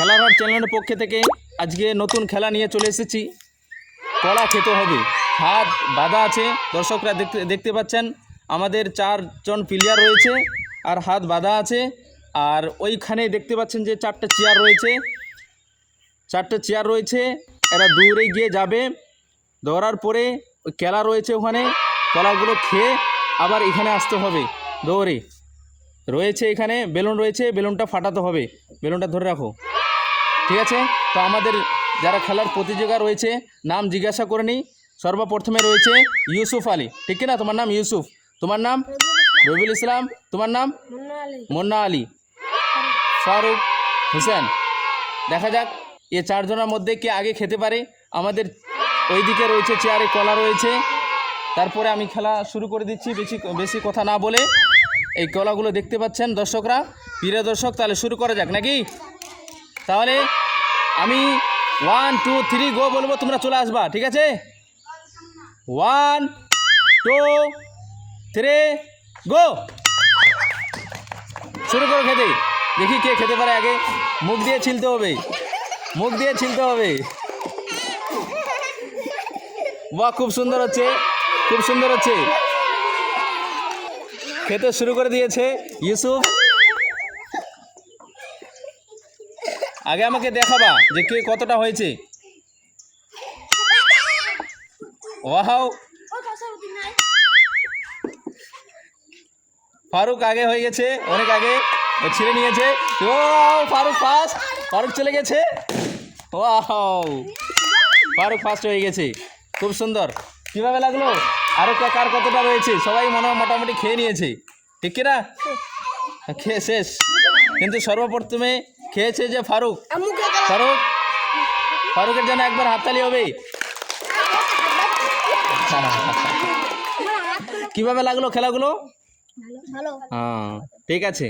খেলার হাট চ্যানেলের পক্ষ থেকে আজকে নতুন খেলা নিয়ে চলে এসেছি। কলা খেতে হবে, হাত বাঁধা আছে। দর্শকরা দেখতে পাচ্ছেন আমাদের 4 জন প্লেয়ার রয়েছে আর হাত বাঁধা আছে। আর ওইখানে দেখতে পাচ্ছেন যে 4টে চেয়ার রয়েছে। এরা দৌড়ে গিয়ে যাবে, দৌড়ার পরে ওই কেলা রয়েছে ওখানে, কলাগুলো খেয়ে আবার এখানে আসতে হবে। দৌড়ে রয়েছে এখানে বেলুন রয়েছে, বেলুনটা ফাটাতে হবে। বেলুনটা ধরে রাখো, ঠিক আছে? তো আমাদের যারা খেলার প্রতিযোগিতা রয়েছে নাম জিজ্ঞাসা করে নিই। সর্বপ্রথমে রয়েছে ইউসুফ আলী, ঠিক না? তোমার নাম ইউসুফ, তোমার নাম রবিউল ইসলাম, তোমার নাম মুন্না আলী, ফারুক হোসেন। দেখা যাক এ 4 জনের মধ্যে কে আগে খেতে পারে। আমাদের ওইদিকে রয়েছে চেয়ারে কলা রয়েছে। তারপরে আমি খেলা শুরু করে দিচ্ছি বেশি কথা না বলে। এই কলাগুলো দেখতে পাচ্ছেন দর্শকরা, প্রিয় দর্শক, তাহলে শুরু করা যাক নাকি? তাহলে আমি 1 2 3 গো বলবো, তোমরা চলে আসবা, ঠিক আছে? 1 2 3 গো। শুরু করো খেতে, দেখি কে খেতে পারে আগে। মুখ দিয়ে ছিলতে হবে, মুখ দিয়ে ছিলতে হবে। বাহ, খুব সুন্দর হচ্ছে, খুব সুন্দর হচ্ছে। খেতে শুরু করে দিয়েছে ইউসুফ। আগে আমাকে দেখাবা যে কে কতটা হয়েছে। ওয়াও, ফারুক আগে হয়ে গেছে, অনেক আগে ছিঁড়ে নিয়েছে। ও ফারুক ফার্স্ট, ফারুক চলে গেছে। ওয়াও, ফারুক ফার্স্ট হয়ে গেছে, খুব সুন্দর। কীভাবে লাগলো? আরও কার কতটা রয়েছে? সবাই মনে হয় মোটামুটি খেয়ে নিয়েছে, ঠিক কিনা? খেয়ে শেষ, কিন্তু সর্বপ্রথমে খেয়েছে যে ফারুক। ফারুকের জন্য একবার হাততালি হবে। কিভাবে লাগলো খেলাগুলো? হ্যাঁ, ঠিক আছে।